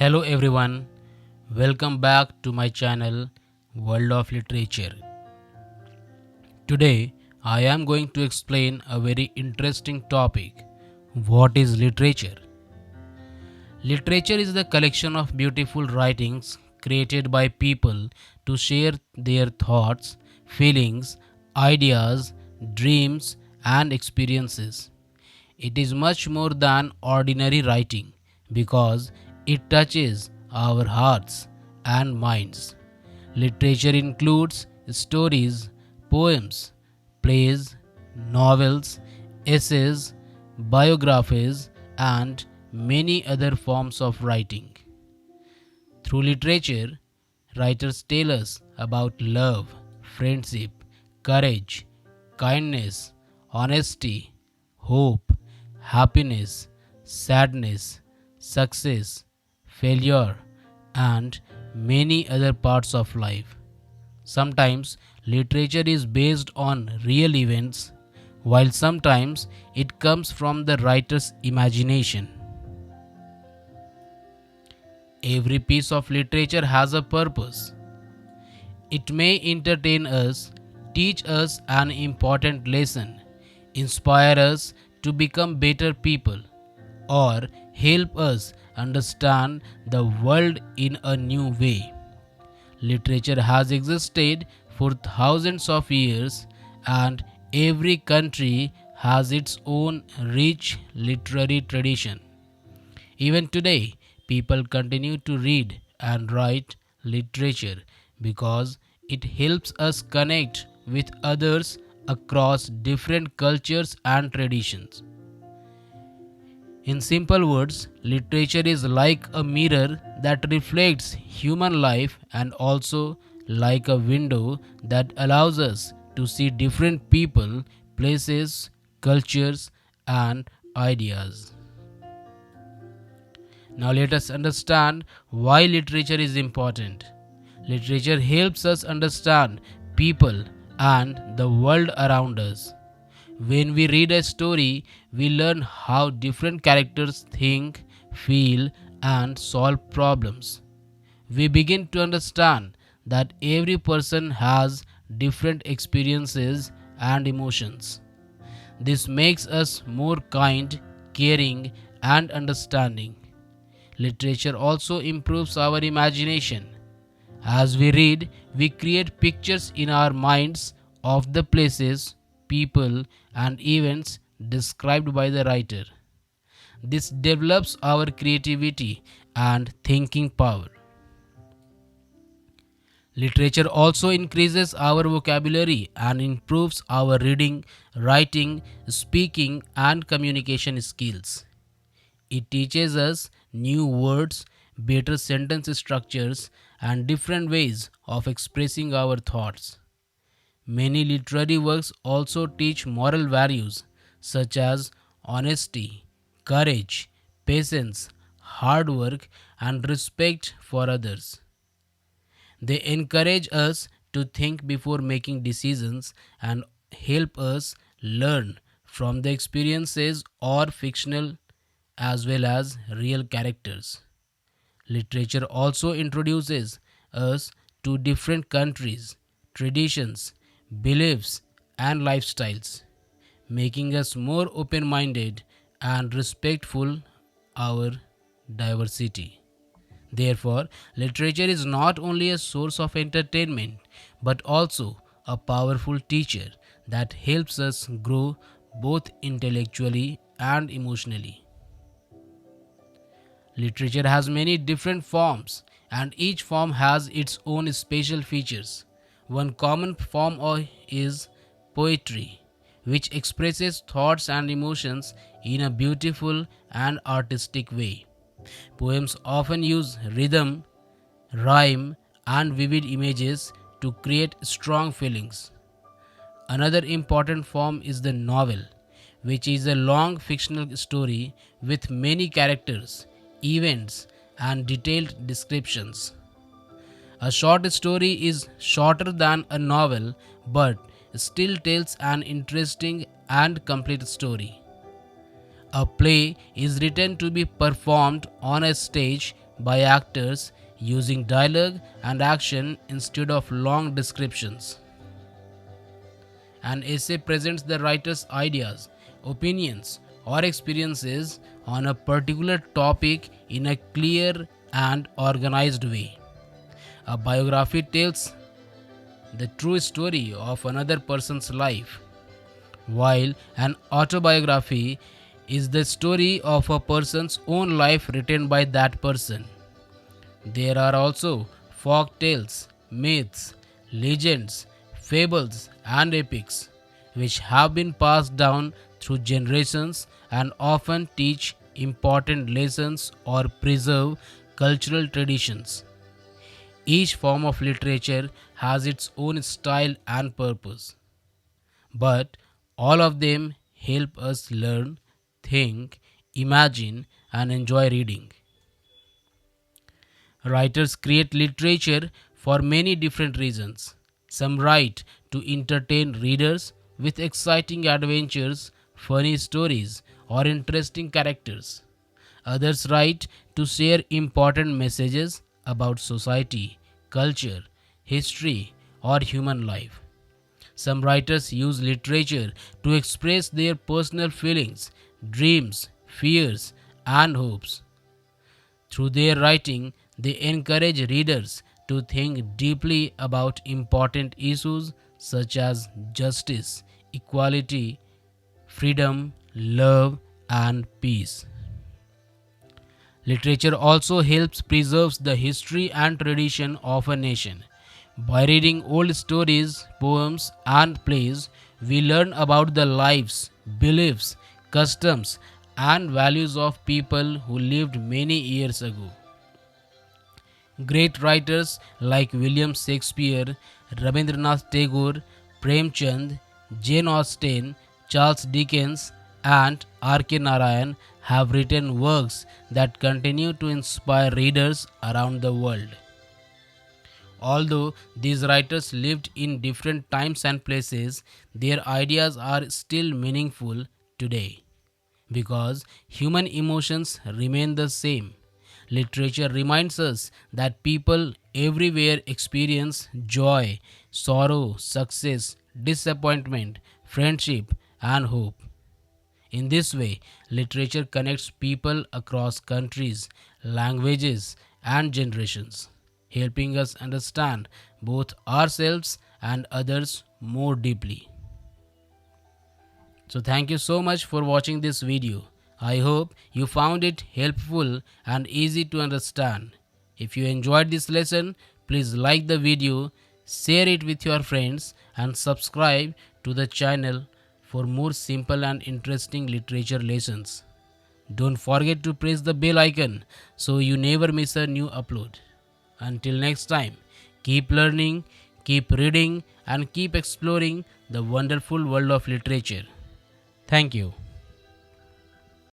Hello everyone, welcome back to my channel World of Literature. Today I am going to explain a very interesting topic. What is literature? Literature is the collection of beautiful writings created by people to share their thoughts, feelings, ideas, dreams, and experiences. It is much more than ordinary writing because it touches our hearts and minds. Literature includes stories, poems, plays, novels, essays, biographies, and many other forms of writing. Through literature, writers tell us about love, friendship, courage, kindness, honesty, hope, happiness, sadness, success, failure, and many other parts of life. Sometimes literature is based on real events, while sometimes it comes from the writer's imagination. Every piece of literature has a purpose. It may entertain us, teach us an important lesson, inspire us to become better people, or help us understand the world in a new way. Literature has existed for thousands of years, and every country has its own rich literary tradition. Even today, people continue to read and write literature because it helps us connect with others across different cultures and traditions. In simple words, literature is like a mirror that reflects human life and also like a window that allows us to see different people, places, cultures, and ideas. Now let us understand why literature is important. Literature helps us understand people and the world around us. When we read a story, we learn how different characters think, feel, and solve problems. We begin to understand that every person has different experiences and emotions. This makes us more kind, caring, and understanding. Literature also improves our imagination. As we read, we create pictures in our minds of the places, people, and events described by the writer. This develops our creativity and thinking power. Literature also increases our vocabulary and improves our reading, writing, speaking, and communication skills. It teaches us new words, better sentence structures, and different ways of expressing our thoughts. Many literary works also teach moral values such as honesty, courage, patience, hard work, and respect for others. They encourage us to think before making decisions and help us learn from the experiences or fictional as well as real characters. Literature also introduces us to different countries, traditions, beliefs, and lifestyles, making us more open minded and respectful our diversity. Therefore, literature is not only a source of entertainment but also a powerful teacher that helps us grow both intellectually and emotionally. Literature has many different forms, and each form has its own special features. One common form is poetry, which expresses thoughts and emotions in a beautiful and artistic way. Poems often use rhythm, rhyme, and vivid images to create strong feelings. Another important form is the novel, which is a long fictional story with many characters, events, and detailed descriptions. A short story is shorter than a novel but still tells an interesting and complete story. A play is written to be performed on a stage by actors using dialogue and action instead of long descriptions. An essay presents the writer's ideas, opinions, or experiences on a particular topic in a clear and organized way. A biography tells the true story of another person's life, while an autobiography is the story of a person's own life written by that person. There are also folk tales, myths, legends, fables, and epics, which have been passed down through generations and often teach important lessons or preserve cultural traditions. Each form of literature has its own style and purpose, but all of them help us learn, think, imagine, and enjoy reading. Writers create literature for many different reasons. Some write to entertain readers with exciting adventures, funny stories, or interesting characters. Others write to share important messages about society, culture, history, or human life. Some writers use literature to express their personal feelings, dreams, fears, and hopes. Through their writing, they encourage readers to think deeply about important issues such as justice, equality, freedom, love, and peace. Literature also helps preserve the history and tradition of a nation. By reading old stories, poems, and plays, we learn about the lives, beliefs, customs, and values of people who lived many years ago. Great writers like William Shakespeare, Rabindranath Tagore, Premchand, Jane Austen, Charles Dickens, and R.K. Narayan have written works that continue to inspire readers around the world. Although these writers lived in different times and places, their ideas are still meaningful today because human emotions remain the same. Literature reminds us that people everywhere experience joy, sorrow, success, disappointment, friendship, and hope. In this way, literature connects people across countries, languages, and generations, helping us understand both ourselves and others more deeply. So thank you so much for watching this video. I hope you found it helpful and easy to understand. If you enjoyed this lesson, please like the video, share it with your friends, and subscribe to the channel for more simple and interesting literature lessons. Don't forget to press the bell icon so you never miss a new upload. Until next time, keep learning, keep reading, and keep exploring the wonderful world of literature. Thank you.